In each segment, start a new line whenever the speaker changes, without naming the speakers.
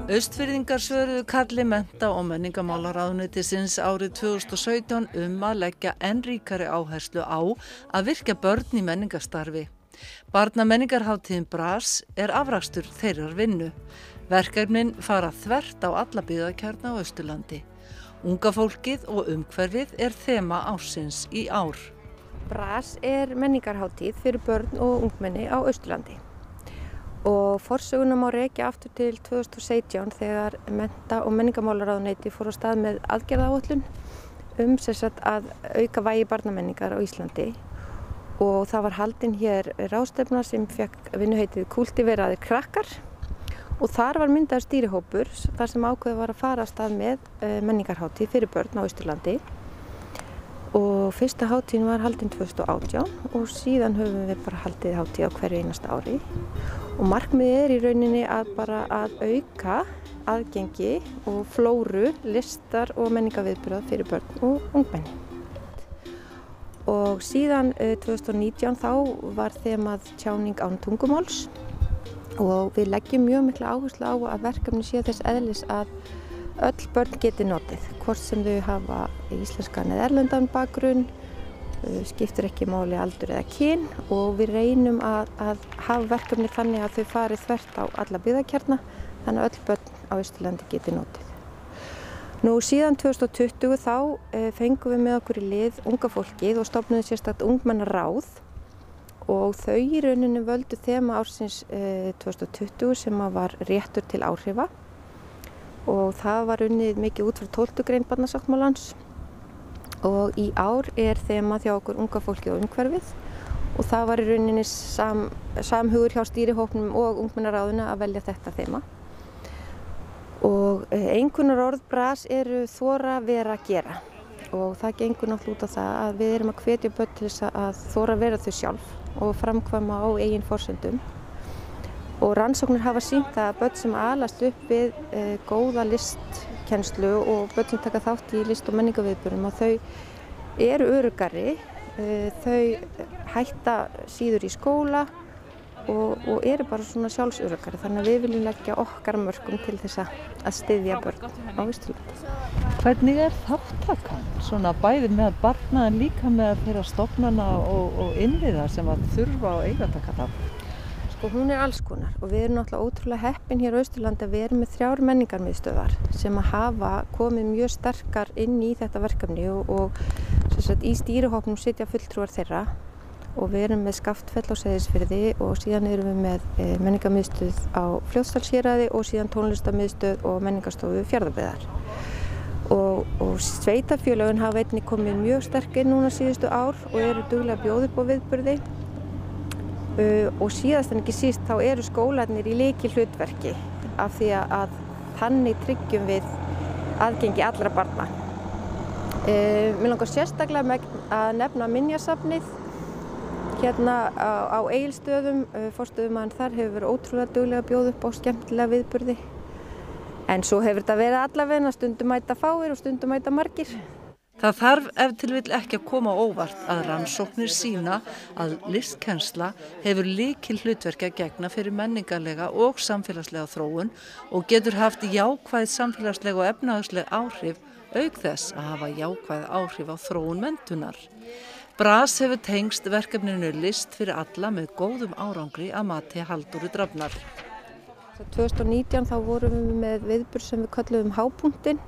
Austfirðingar svöruðu kalli mennta- og menningarmálaráðuneytisins árið 2017 að leggja enn ríkari áherslu á að virkja börn í menningarstarfi. Barnamenningarhátíðin BRAS afrakstur þeirrar vinnu. Verkefnin fara þvert á alla byggðakjarna á Austurlandi. Unga fólkið og umhverfið þema ársins í ár.
BRAS menningarhátíð fyrir börn og ungmenni á Austurlandi. Og forsöguna má rekja aftur til 2017 þegar mennta- og menningarmálaráðuneyti fór á stað með aðgerðaáætlun að auka vægi barnamenningar á Íslandi. Og það var haldin hér ráðstefna sem fékk vinnuheitið Kultiveraðir krakkar og þar var myndaður stýrihópur þar sem ákveðið var að fara af stað með menningarhátíð fyrir börn á Austurlandi. Og fyrsta hátíðin var haldin 2018 og síðan höfum við bara haldið hátíð á hverju einasta ári. Og markmiðið í rauninni að auka aðgengi og flóru, listar og menningarviðburða fyrir börn og ungmenni. Og síðan 2019 þá var þemað tjáning án tungumáls og við leggjum mjög mikla áherslu á að verkefni séu þess eðlis að öll börn geti notið, hvort sem þau hafa íslenskan eða erlendan bakgrunn, skiptir ekki máli aldur eða kyn og við reynum að hafa verkefni þannig að þau fari þvert á alla byggðakjarna þannig að öll börn á Austurlandi geti notið. Nú síðan 2020 þá fengum við með okkur í lið unga fólkið og stofnuðum sérstakt ungmennaráð og þau í rauninni völdu þema ársins 2020 sem var réttur til áhrifa. Og það var unnið mikið út frá 12. grein Barnasáttmálans og í ár þema hjá okkur unga fólki og umhverfið og það var í rauninni samhugur hjá stýrihópnum og ungmennaráðinu að velja þetta þema. Og einkunnarorð BRAS þora, vera, gera og það gengur náttúrulega út á það að við erum að hvetja börn til þess að þora vera þau sjálf og framkvæma á eigin forsendum. Og rannsóknir hafa sýnt að börn sem alast upp við góða listkennslu og börn sem taka þátt í list- og menningarviðburðum að þau öruggari, þau hætta síður í skóla og bara svona sjálfsöruggari. Þannig að við viljum leggja okkar mörkum til þess að styðja börn á Austurlandi.
Hvernig þátttakan? Svona bæði með barna en líka með þeirra stofnana og innviða sem að þurfa og eiga að taka þátt?
Hún alls konar og við erum náttúrulega ótrúlega heppin hér á Austurlandi að við erum með 3 menningarmiðstöðvar sem hafa komið mjög sterkar inn í þetta verkefni og í stýrihópnum sitja fulltrúar þeirra og við erum með Skaftfell á Seyðisfirði og síðan erum við með menningarmiðstöð á Fljótsdalshéraði og síðan tónlistarmiðstöð og menningarstofu Fjarðabyggðar. Og sveitarfélögin hafa einnig komið mjög sterk inn núna síðustu ár og eru duglega að bjóða upp á viðburði. Og síðast en ekki síst þá eru skólarnir í lykilhlutverki af því að þannig tryggjum við aðgengi allra barna. Mig langar sérstaklega að nefna minjasafnið hérna á Egilsstöðum. Forstöðumaðurinn þar hefur verið ótrúlega duglega að bjóða upp á skemmtilega viðburði. En svo hefur þetta verið allavega stundum mæta fáir og stundum mæta margir.
Það þarf ef til vill ekki að koma á óvart að rannsóknir sýna að listkennsla hefur lykilhlutverk að gegna fyrir menningarlega og samfélagslega þróun og getur haft jákvæð samfélagslega og efnahagsleg áhrif auk þess að hafa jákvæð áhrif á þróun menntunar. BRAS hefur tengst verkefninu List fyrir alla með góðum árangri að mati Halldóru Drafnar.
2019 þá vorum við með viðburð sem við kölluðum Hápunktinn.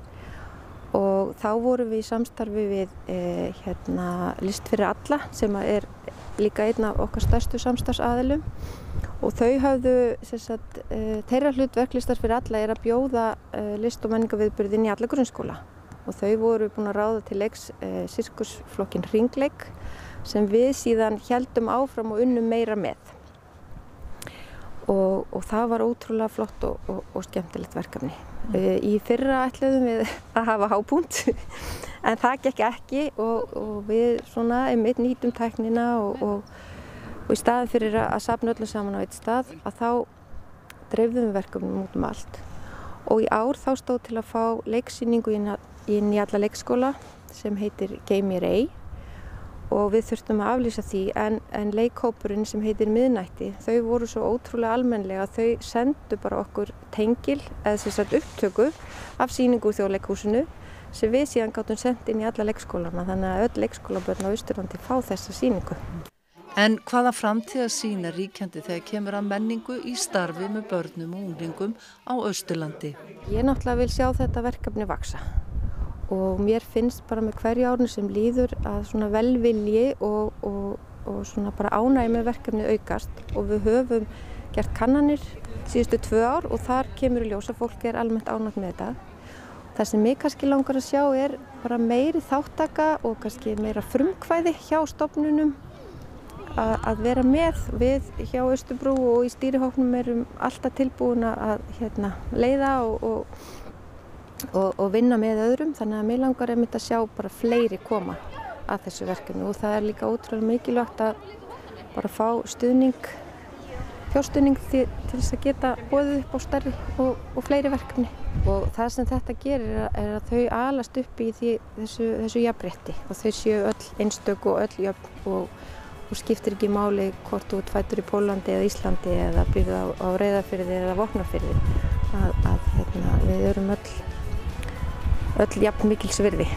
Og þá vorum við í samstarfi við List fyrir alla sem líka einn af okkar stærstu samstarfsaðilum og þau höfðu þeirra hlutverk Listar fyrir alla að bjóða list- og menningarviðburði inn í alla grunnskóla og þau voru búin að ráða til leiks sirkusflokkinn Hringleik sem við síðan héldum áfram og unnum meira með. Og það var ótrúlega flott og skemmtilegt verkefni. Í fyrra ætluðum við að hafa hápunkt en það gekk ekki og við einmitt nýtum tæknina og í staðinn fyrir að safna öllu saman á einn stað að þá dreifðum við verkefnum út allt. Og í ár þá stóð til að fá leiksýningu inn í alla leikskóla sem heitir Game Ray og við þurftum að aflýsa því en leikhópurinn sem heitir Miðnætti, þau voru svo ótrúlega almennlega að þau sendu bara okkur tengil eða sem sagt upptöku af sýningu úr Þjóðleikhúsinu sem við síðan gátum sendt inn í alla leikskólana, þannig að öll leikskólabörn á Austurlandi fá þessa sýningu.
En hvaða framtíðarsýn er ríkjandi þegar kemur að menningu í starfi með börnum og unglingum á Austurlandi?
Ég náttúrulega vil sjá þetta verkefni vaxa og mér finnst bara með hverju árinu sem líður að svona velvilji og svona bara ánægju með verkefni aukast og við höfum gert kannanir síðustu 2 ár og þar kemur í ljós að fólk er almennt ánægt með þetta. Það sem mig kannski langar að sjá er bara meiri þáttaka og kannski meira frumkvæði hjá stofnunum að vera með. Við hjá Austurbrú og í stýrihópnum erum alltaf tilbúin að leiða og vinna með öðrum, þannig að mig langar einmitt að sjá bara fleiri koma að þessu verkefni og það er líka ótrúlega mikilvægt að bara fá fjárstuðning til þess að geta boðið upp á stærri og fleiri verkefni. Og það sem þetta gerir er að þau alast upp í þessu jafnrétti og þau séu öll einstök og öll jöfn og skiptir ekki máli hvort þú ert fæddur í Póllandi eða Íslandi eða býrð á Reyðarfirði eða Vopnafirði, að við erum öll jafn mikils virði.